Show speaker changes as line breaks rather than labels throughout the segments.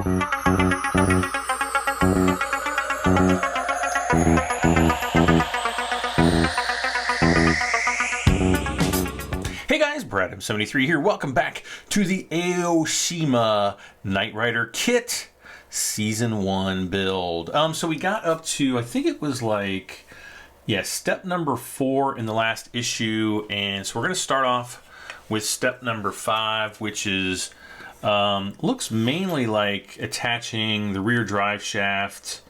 Hey guys, BradM73 here. Welcome back to the Aoshima Knight Rider KITT Season 1 build. So we got up to, I think it was like, yeah, step number 4 in the last issue. And so we're going to start off with step number 5, which is, looks mainly like attaching the rear drive shaft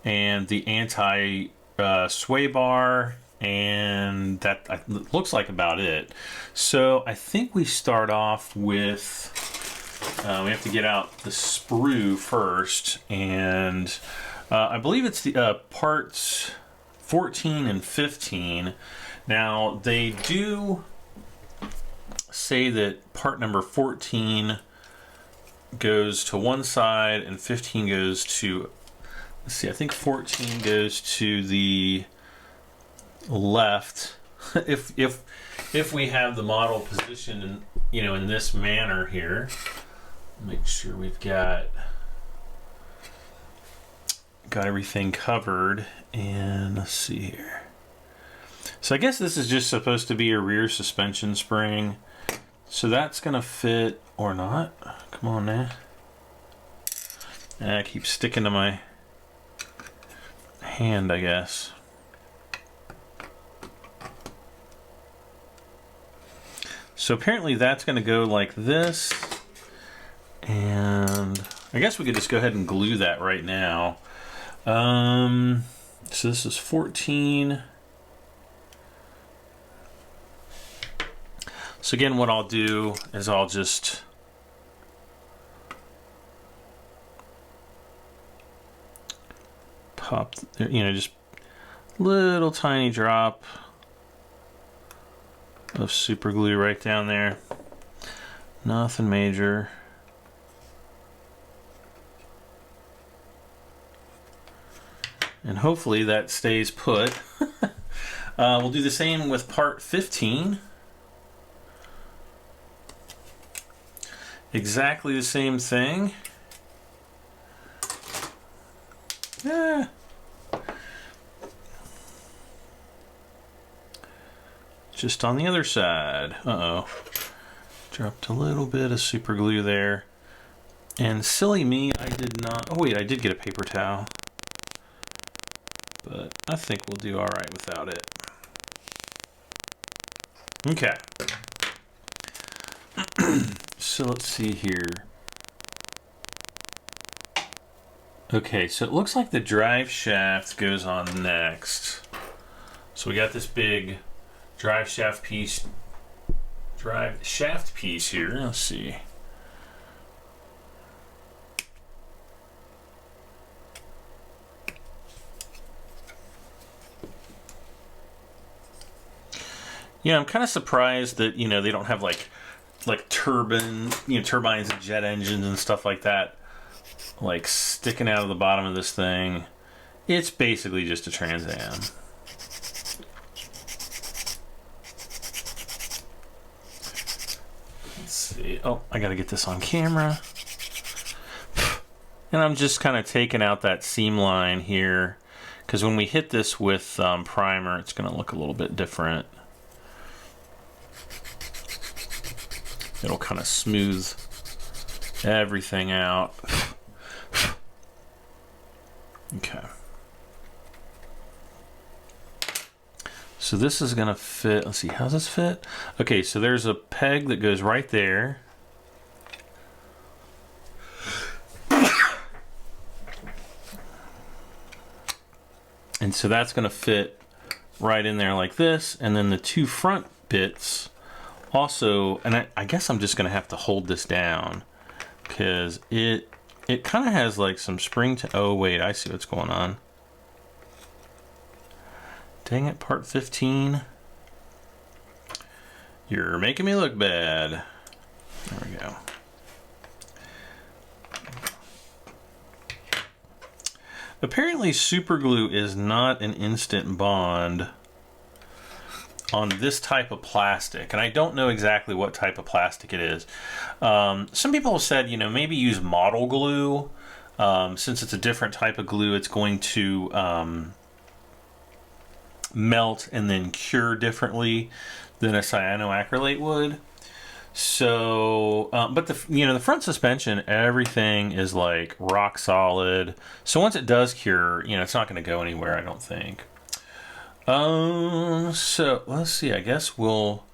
and the anti-sway bar. And that looks like about it. So I think we start off with, we have to get out the sprue first. And I believe it's the parts 14 and 15. Now they do say that part number 14 goes to one side and 15 goes to, let's see, I think 14 goes to the left if we have the model positioned in, you know, in this manner here. Make sure we've got everything covered. And let's see here. So I guess this is just supposed to be a rear suspension spring, so that's gonna fit or not. Come on now. I keep sticking to my hand, I guess. So apparently that's going to go like this, and I guess we could just go ahead and glue that right now. So this is 14. So again, what I'll do is I'll just pop, you know, just little tiny drop of super glue right down there. Nothing major. And hopefully that stays put. We'll do the same with part 15. Exactly the same thing. Yeah. Just on the other side. Uh-oh. Dropped a little bit of super glue there. And silly me, I did not... Oh wait, I did get a paper towel. But I think we'll do alright without it. Okay. So let's see here. Okay, so it looks like the drive shaft goes on next. So we got this big drive shaft piece here. Let's see. Yeah, I'm kind of surprised that, you know, they don't have like turbines and jet engines and stuff like that, like sticking out of the bottom of this thing. It's basically just a Trans Am. Oh, I gotta get this on camera. And I'm just kind of taking out that seam line here, because when we hit this with primer, it's gonna look a little bit different. It'll kind of smooth everything out. Okay. So this is gonna fit, let's see, how's this fit? Okay, so there's a peg that goes right there. And so that's gonna fit right in there like this, and then the two front bits also, and I guess I'm just gonna have to hold this down because it kind of has like some spring to, oh wait, I see what's going on. Dang it, part 15. You're making me look bad. There we go. Apparently super glue is not an instant bond on this type of plastic, and I don't know exactly what type of plastic it is. Some people have said, you know, maybe use model glue Since it's a different type of glue, it's going to melt and then cure differently than a cyanoacrylate would. So, but the front suspension, everything is like rock solid. So once it does cure, it's not going to go anywhere, I don't think. So let's see. I guess we'll.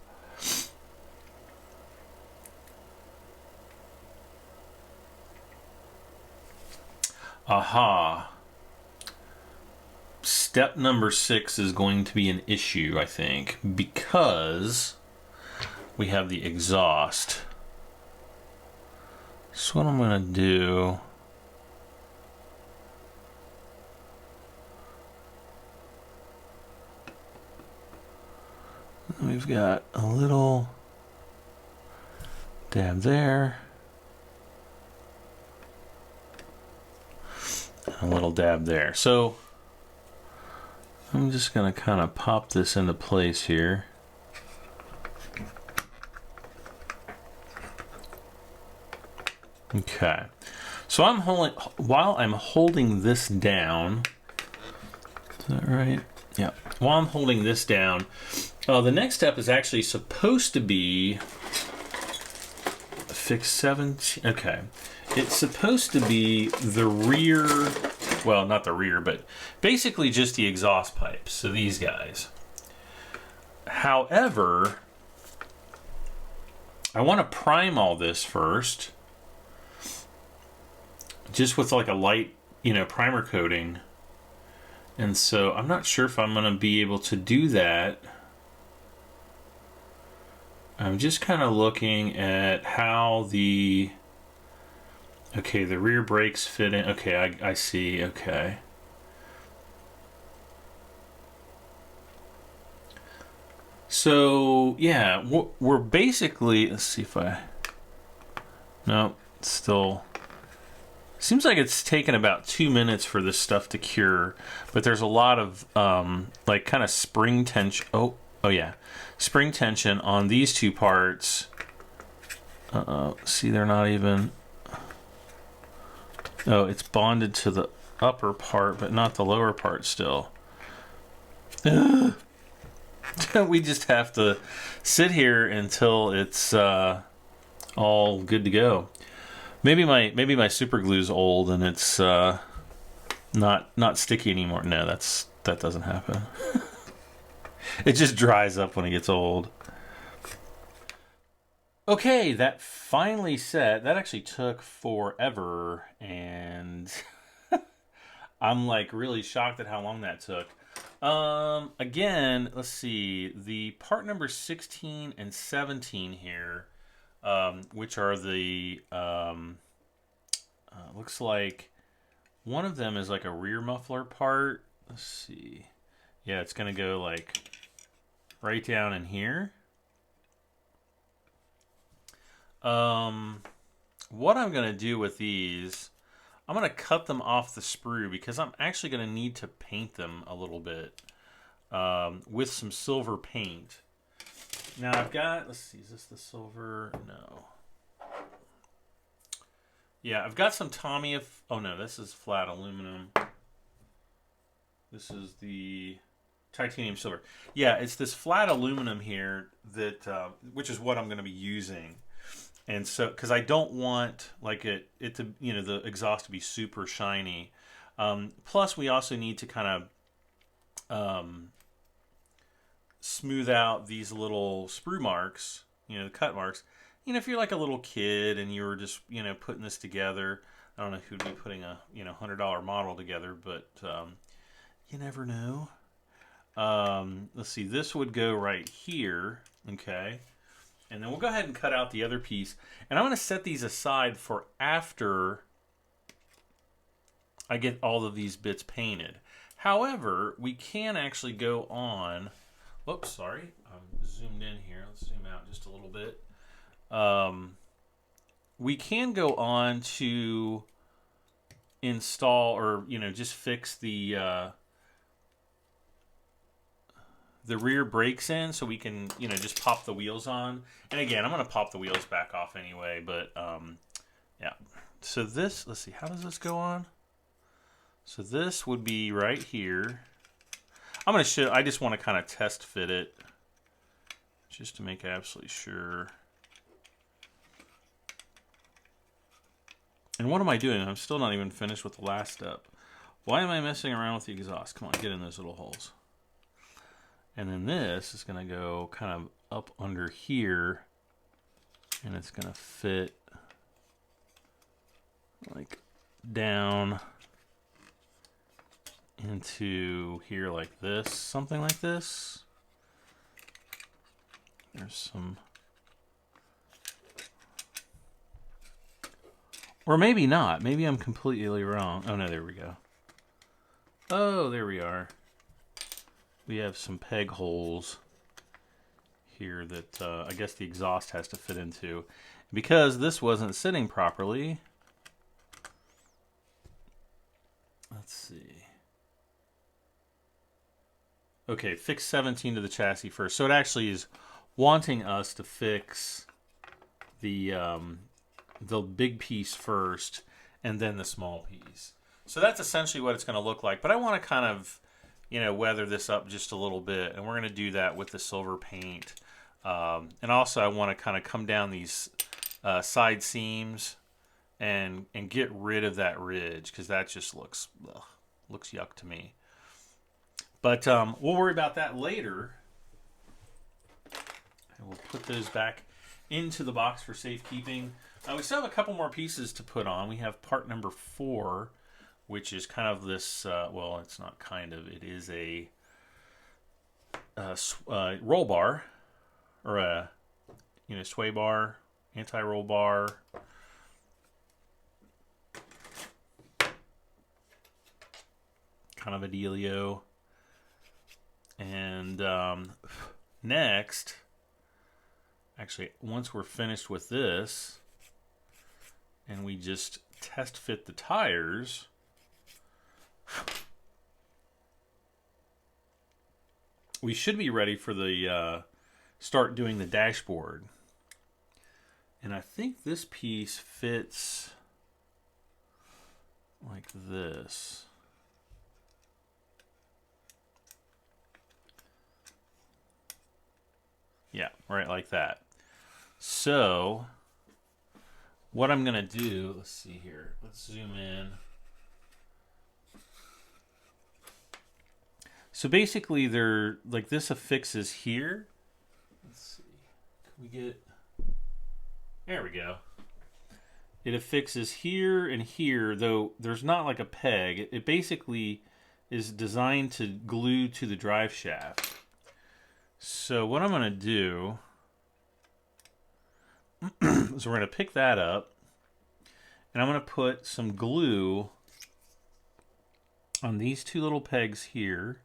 Aha. Step number 6 is going to be an issue, I think, because we have the exhaust. So what I'm going to do... We've got a little dab there. And a little dab there. So I'm just going to kind of pop this into place here. Okay, so while I'm holding this down, is that right? Yeah, while I'm holding this down, the next step is actually supposed to be fix 17. Okay, it's supposed to be the rear, well, not the rear, but basically just the exhaust pipes, so these guys. However, I want to prime all this first, just with like a light, primer coating. And so I'm not sure if I'm going to be able to do that. I'm just kind of looking at how the rear brakes fit in. Okay, I see. Okay. So, yeah, we're basically, let's see if no, still... Seems like it's taken about 2 minutes for this stuff to cure, but there's a lot of like kind of spring tension. Oh yeah, spring tension on these two parts. See, they're not even. Oh, it's bonded to the upper part, but not the lower part still. We just have to sit here until it's all good to go. Maybe my super glue's old and it's not sticky anymore. No, that doesn't happen. It just dries up when it gets old. Okay, that finally set. That actually took forever, and I'm like really shocked at how long that took. Again, let's see. The part number 16 and 17 here. Which are the, looks like one of them is like a rear muffler part. Let's see. Yeah, it's going to go like right down in here. What I'm going to do with these, I'm going to cut them off the sprue because I'm actually going to need to paint them a little bit with some silver paint. Now I've got, let's see, is this the silver? No. Yeah, I've got some Tamiya, oh no, this is flat aluminum. This is the titanium silver. Yeah, it's this flat aluminum here that, which is what I'm going to be using. And so, because I don't want like it to, the exhaust to be super shiny. Plus, we also need to kind of smooth out these little sprue marks, the cut marks. If you're like a little kid and you were just, putting this together, I don't know who'd be putting a, $100 model together, but you never know. Let's see, this would go right here, okay? And then we'll go ahead and cut out the other piece. And I'm going to set these aside for after I get all of these bits painted. However, we can actually go on... Whoops, sorry. I'm zoomed in here. Let's zoom out just a little bit. We can go on to install or, just fix the rear brakes in so we can, just pop the wheels on. And again, I'm going to pop the wheels back off anyway, but yeah, So this, let's see, how does this go on? So this would be right here. I'm going to show, I just want to kind of test fit it just to make absolutely sure. And what am I doing? I'm still not even finished with the last step. Why am I messing around with the exhaust? Come on, get in those little holes. And then this is going to go kind of up under here, and it's going to fit like down into here like this, something like this. There's some, or maybe not. Maybe I'm completely wrong. Oh no, there we go. Oh, there we are. We have some peg holes here that I guess the exhaust has to fit into. Because this wasn't sitting properly, let's see. Okay, fix 17 to the chassis first. So it actually is wanting us to fix the big piece first and then the small piece. So that's essentially what it's going to look like. But I want to kind of, you know, weather this up just a little bit, and we're going to do that with the silver paint. And also I want to kind of come down these side seams and get rid of that ridge, because that just looks yuck to me. But we'll worry about that later. And we'll put those back into the box for safekeeping. We still have a couple more pieces to put on. We have part number 4, which is kind of this, well, it's not kind of, it is a roll bar, or a, you know, sway bar, anti-roll bar. Kind of a dealio. And next, actually, once we're finished with this, and we just test fit the tires, we should be ready for the start doing the dashboard. And I think this piece fits like this. Yeah, right like that. So what I'm going to do, let's see here. Let's zoom in. So basically they're like, this affixes here. Let's see. Can we get, there we go. It affixes here and here, though there's not like a peg. It basically is designed to glue to the drive shaft. So what I'm going to do is we're going to pick that up, and I'm going to put some glue on these two little pegs here.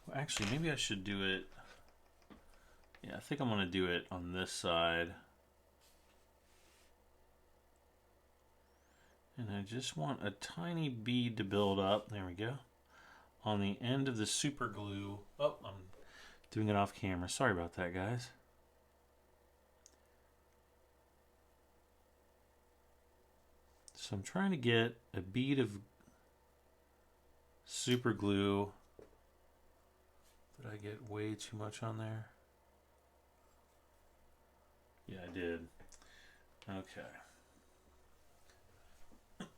Well, actually, maybe I should do it. Yeah, I think I'm going to do it on this side. And I just want a tiny bead to build up. There we go. On the end of the super glue. Oh, I'm doing it off camera. Sorry about that, guys. So I'm trying to get a bead of super glue. Did I get way too much on there? Yeah, I did. Okay.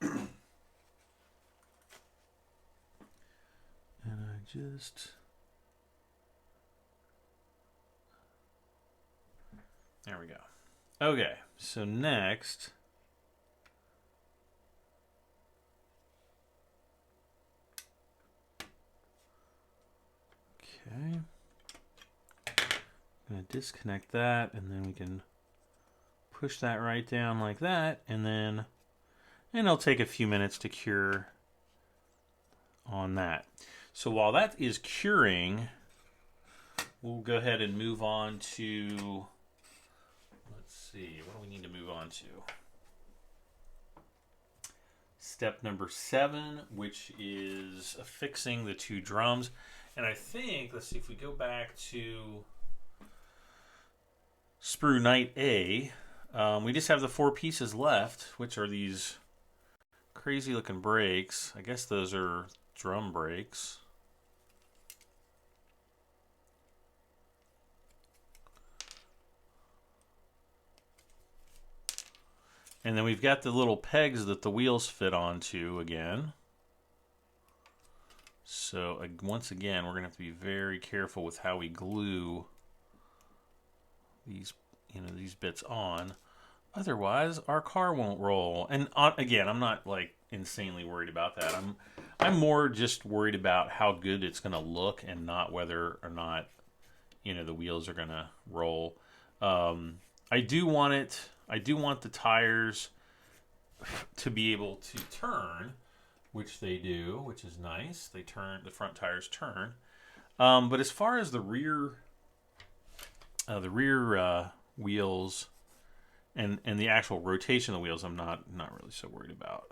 And I just... There we go. Okay, so next, okay, I'm going to disconnect that, and then we can push that right down like that, and it'll take a few minutes to cure on that. So while that is curing, we'll go ahead and move on to, let's see, what do we need to move on to? Step number 7, which is affixing the two drums. And I think, let's see, if we go back to sprue Knight A, We just have the 4 pieces left, which are these crazy looking brakes. I guess those are drum brakes. And then we've got the little pegs that the wheels fit onto again. So once again, we're going to have to be very careful with how we glue these, these bits on. Otherwise, our car won't roll. And again, I'm not like insanely worried about that. I'm more just worried about how good it's going to look and not whether or not the wheels are going to roll. I do want the tires to be able to turn, which they do, which is nice. They turn, the front tires turn. But as far as the rear wheels and the actual rotation of the wheels, I'm not really so worried about.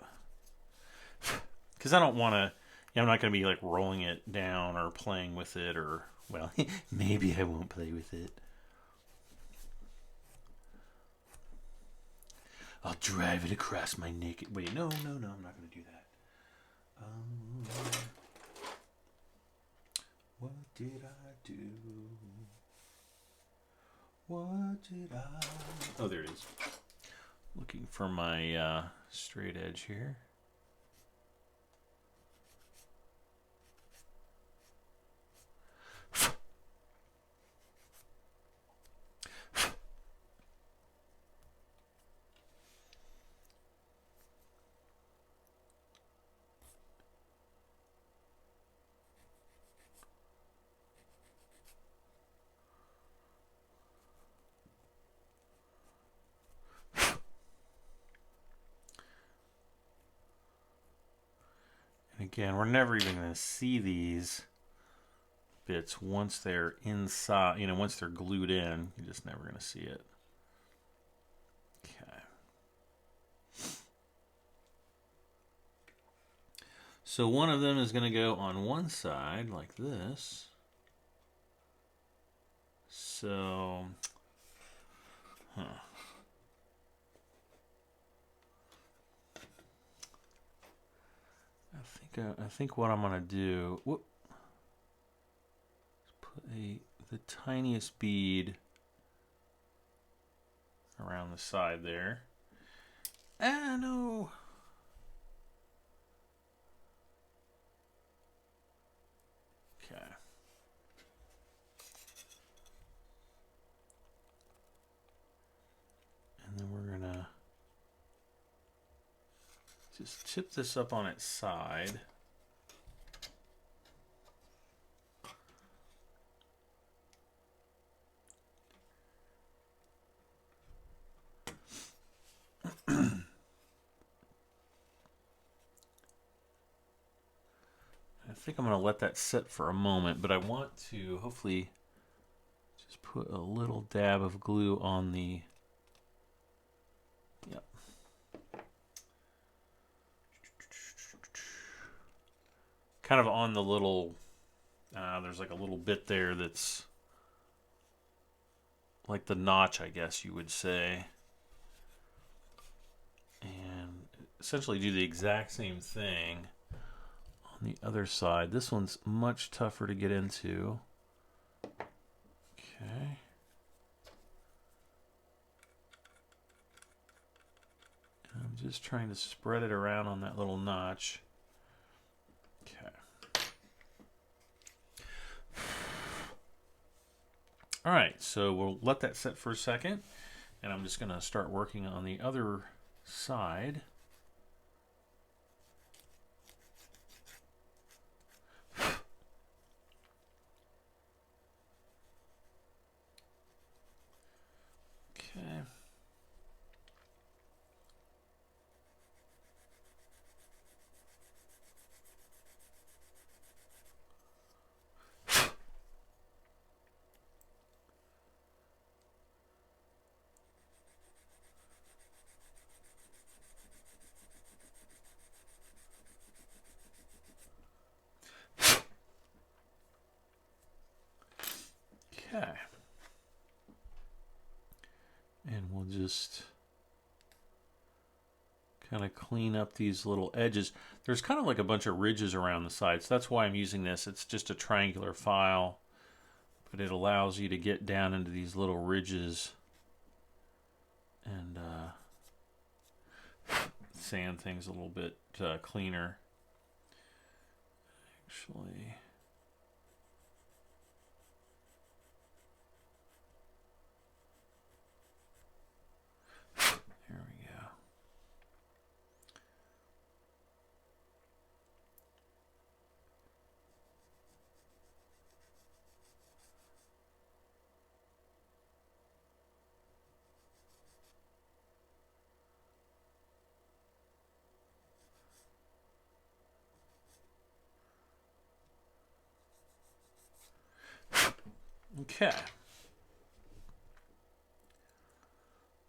Because I don't want to, I'm not going to be like rolling it down or playing with it, or, well, maybe I won't play with it. I'll drive it across my naked... Wait, no, I'm not going to do that. What did I do? What did I... Oh, there it is. Looking for my straight edge here. Again, we're never even going to see these bits once they're inside, once they're glued in. You're just never going to see it. Okay. So one of them is going to go on one side like this. So, I think what I'm gonna do, is put the tiniest bead around the side there. Ah, no. Okay. And then we're gonna just tip this up on its side. I think I'm going to let that sit for a moment, but I want to hopefully just put a little dab of glue on the... Yep. Kind of on the little... there's like a little bit there that's like the notch, I guess you would say. And essentially do the exact same thing on the other side. This one's much tougher to get into. Okay. And I'm just trying to spread it around on that little notch. Okay. All right, so we'll let that set for a second, and I'm just going to start working on the other side. Okay. Okay. And we'll just kind of clean up these little edges. There's kind of like a bunch of ridges around the sides. So that's why I'm using this. It's just a triangular file, but it allows you to get down into these little ridges and sand things a little bit cleaner. Actually, there we go. Okay.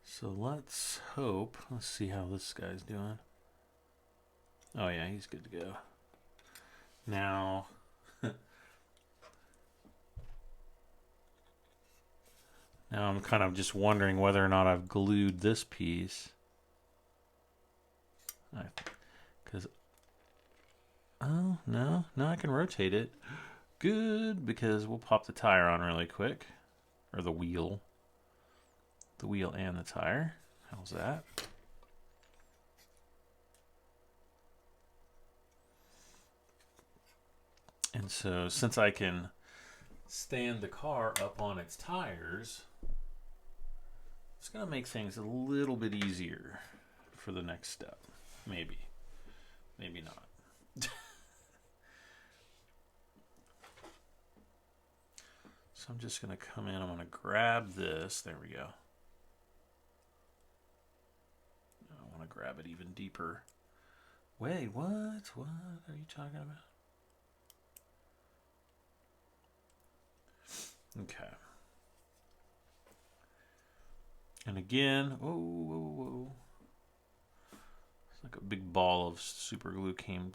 So let's hope. Let's see how this guy's doing. Oh yeah, he's good to go. Now, now I'm kind of just wondering whether or not I've glued this piece. Because, oh, no, I can rotate it. Good, because we'll pop the tire on really quick. Or the wheel. The wheel and the tire. How's that? And so, since I can stand the car up on its tires, it's going to make things a little bit easier for the next step. Maybe. Maybe not. So I'm just going to come in. I'm going to grab this. There we go. I want to grab it even deeper. Wait, what? What are you talking about? Okay. And again, whoa. It's like a big ball of super glue came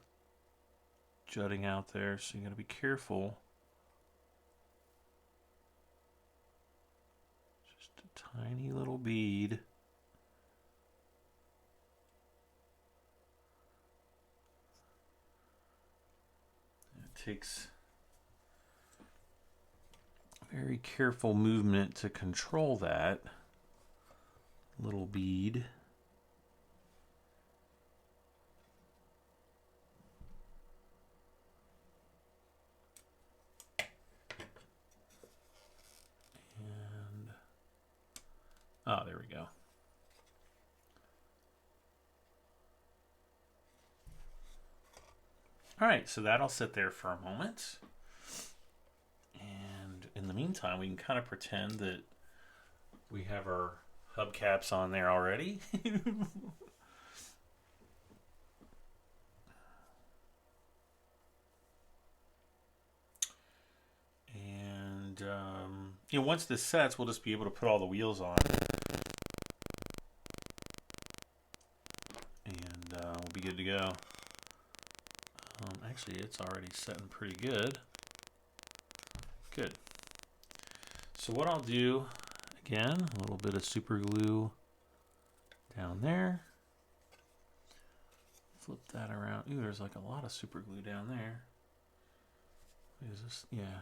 jutting out there, so you got to be careful. Just a tiny little bead. It takes very careful movement to control that little bead. And oh, there we go. All right, so that'll sit there for a moment. And in the meantime, we can kind of pretend that we have our hubcaps on there already. And, you know, once this sets, we'll just be able to put all the wheels on. And we'll be good to go. Actually, it's already setting pretty good. Good. So what I'll do, again, a little bit of super glue down there. Flip that around. Ooh, there's like a lot of super glue down there. What is this? Yeah.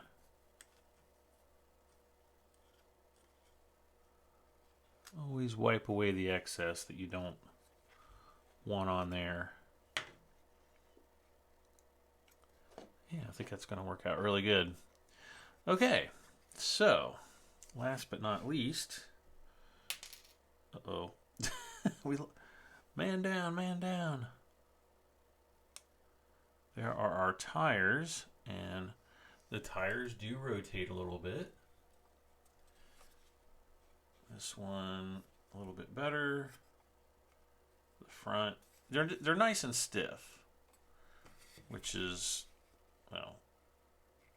Always wipe away the excess that you don't want on there. Yeah, I think that's going to work out really good. Okay, so last but not least, man down. There are our tires, and the tires do rotate a little bit. This one a little bit better. The front, they're nice and stiff, which is, well,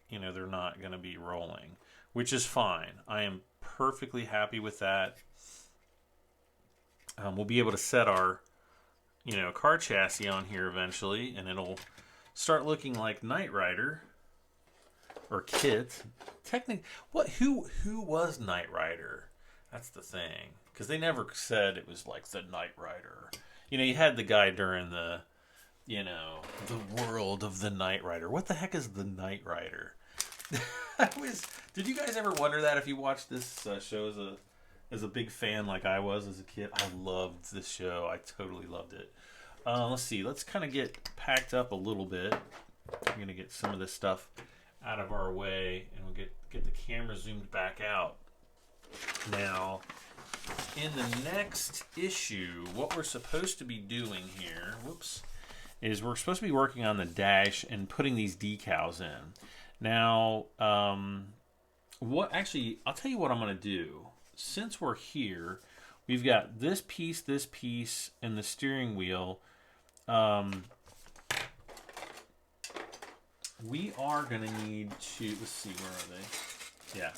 you know, they're not going to be rolling, which is fine. I am perfectly happy with that. We'll be able to set our, you know, car chassis on here eventually, and it'll start looking like Knight Rider or KITT. Technically, who was Knight Rider? That's the thing, because they never said it was like the Knight Rider. you know, you had the guy during the, you know, the world of the Knight Rider. What the heck is the Knight Rider? Did you guys ever wonder that if you watched this show as a big fan like I was as a kid? I loved this show. I totally loved it. Let's see. Let's kind of get packed up a little bit. I'm gonna get some of this stuff out of our way, and we'll get the camera zoomed back out. Now, in the next issue, what we're supposed to be doing here, is we're supposed to be working on the dash and putting these decals in. Now, actually, I'll tell you what I'm going to do. Since we're here, we've got this piece, and the steering wheel. We are going to need to, let's see, where are they? Yeah.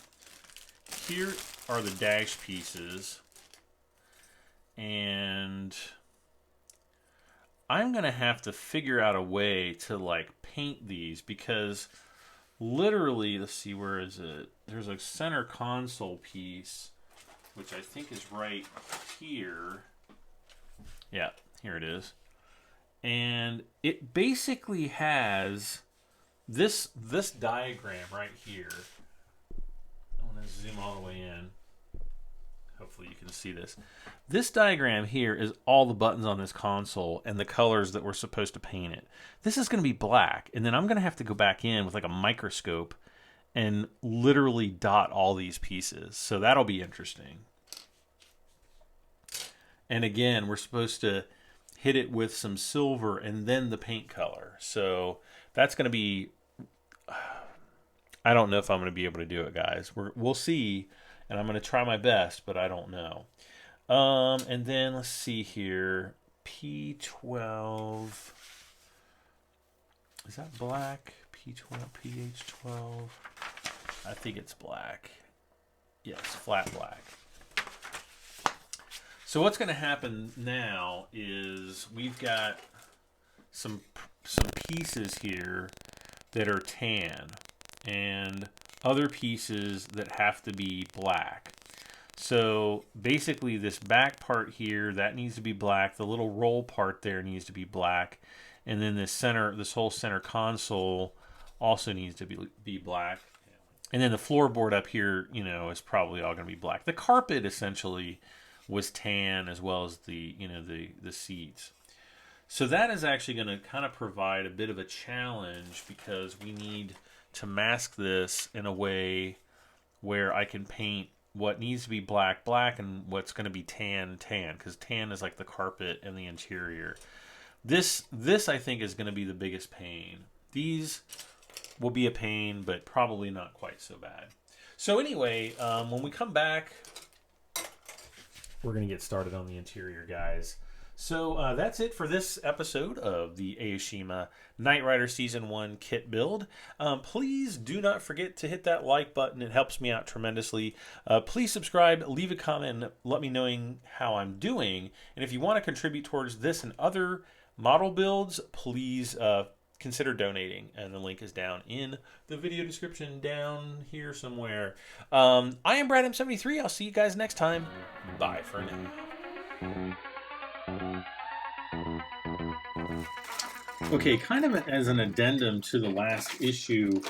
Here are the dash pieces. And I'm going to have to figure out a way to, like, paint these because literally, let's see, where is it? There's a center console piece, which I think is right here. Yeah, here it is. And it basically has this diagram right here. I want to zoom all the way in. Hopefully you can see this. This diagram here is all the buttons on this console and the colors that we're supposed to paint it. This is going to be black, and then I'm going to have to go back in with like a microscope and literally dot all these pieces. So that'll be interesting. And again, we're supposed to hit it with some silver and then the paint color. So that's going to be... I don't know if I'm going to be able to do it, guys. We'll see, and I'm going to try my best, but I don't know. And then let's see here. P12. Is that black? P12, PH12. I think it's black. Yes, flat black. So what's going to happen now is we've got some pieces here that are tan and other pieces that have to be black. So basically this back part here, that needs to be black. The little roll part there needs to be black. And then this whole center console also needs to be black. And then the floorboard up here, you know, is probably all going to be black. The carpet essentially was tan, as well as the, you know, the seats. So that is actually going to kind of provide a bit of a challenge because we need to mask this in a way where I can paint what needs to be black, and what's going to be tan, because tan is like the carpet and the interior. This I think is going to be the biggest pain. These will be a pain, but probably not quite so bad. So anyway, when we come back, we're going to get started on the interior, guys. So that's it for this episode of the Aoshima Knight Rider Season 1 kit build. Please do not forget to hit that like button. It helps me out tremendously. Please subscribe, leave a comment, let me know how I'm doing. And if you want to contribute towards this and other model builds, please consider donating. And the link is down in the video description down here somewhere. I am Brad M73. I'll see you guys next time. Bye for now. Okay, kind of as an addendum to the last issue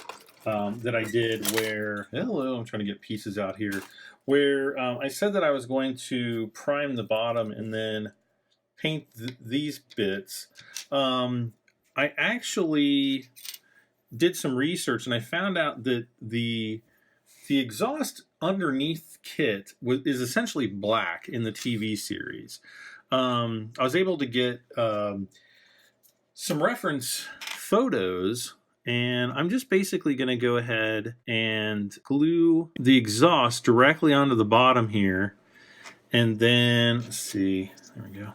that I did where, hello, I'm trying to get pieces out here, where I said that I was going to prime the bottom and then paint these bits. I actually did some research and I found out that the exhaust underneath KITT is essentially black in the TV series. I was able to get some reference photos, and I'm just basically going to go ahead and glue the exhaust directly onto the bottom here, and then, let's see, there we go.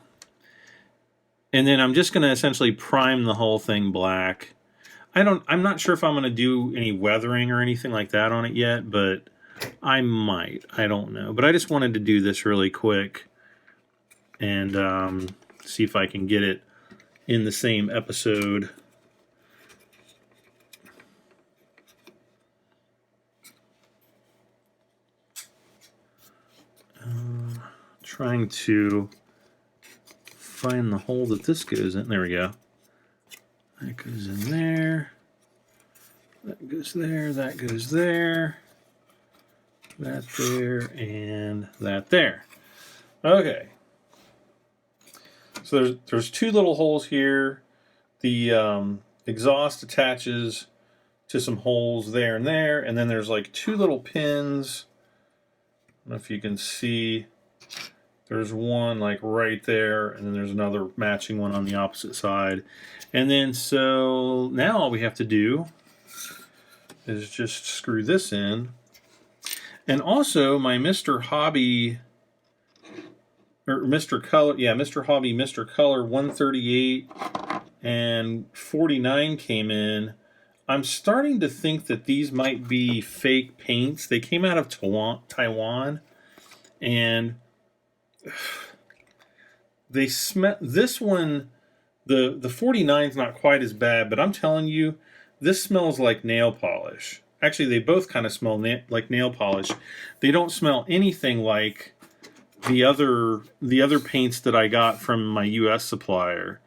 And then I'm just going to essentially prime the whole thing black. I'm not sure if I'm going to do any weathering or anything like that on it yet, but I might. I don't know. But I just wanted to do this really quick and see if I can get it in the same episode. Trying to find the hole that this goes in. There we go. That goes in there. That goes there. That goes there. That there, and that there. Okay. So there's two little holes here. The exhaust attaches to some holes there, and then there's like two little pins. I don't know if you can see. There's one like right there, and then there's another matching one on the opposite side. And then so now all we have to do is just screw this in. And also my Mr. Hobby, or Mr. Color, yeah, Mr. Hobby, Mr. Color 138 and 49 came in. I'm starting to think that these might be fake paints. They came out of Taiwan, and they smell. This one, the 49's not quite as bad, but I'm telling you, this smells like nail polish. Actually, they both kind of smell like nail polish. They don't smell anything like the other paints that I got from my U.S. supplier.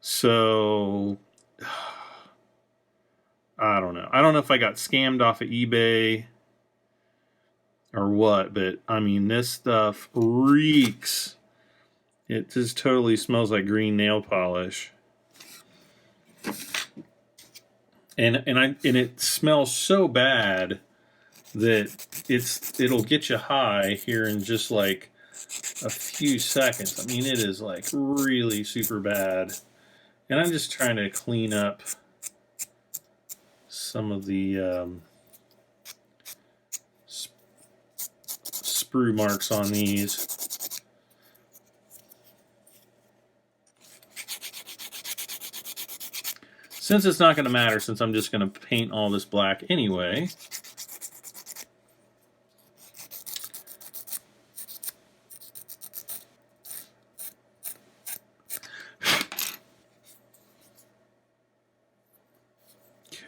So I don't know. I don't know if I got scammed off of eBay or what, but I mean, this stuff reeks. It just totally smells like green nail polish. And it smells so bad that it'll get you high here in just like a few seconds. I mean, it is like really super bad. And I'm just trying to clean up some of the sprue marks on these. Since it's not going to matter, since I'm just going to paint all this black anyway.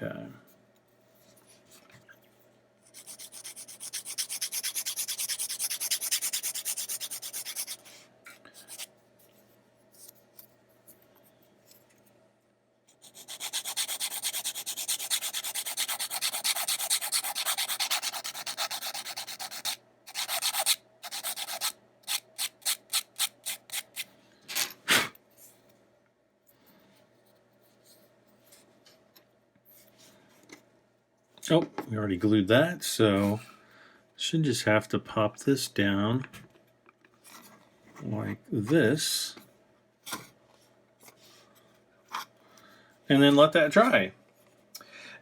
Okay. Oh, we already glued that, so should just have to pop this down like this and then let that dry.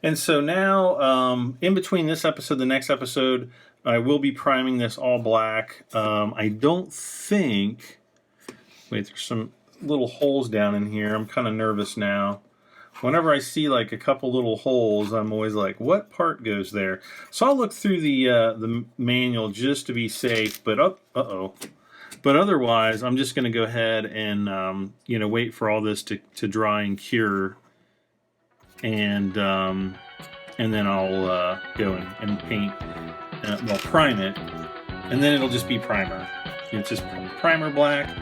And so now, in between this episode and the next episode, I will be priming this all black. I don't think... Wait, there's some little holes down in here. I'm kind of nervous now. Whenever I see like a couple little holes, I'm always like, what part goes there? So I'll look through the manual just to be safe, but but otherwise, I'm just going to go ahead and wait for all this to dry and cure, and then I'll go and paint, prime it, and then it'll just be primer. It's just primer black.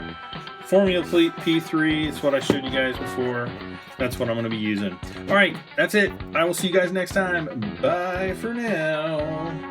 Formula P3, it's what I showed you guys before. That's what I'm going to be using. All right, that's it. I will see you guys next time. Bye for now.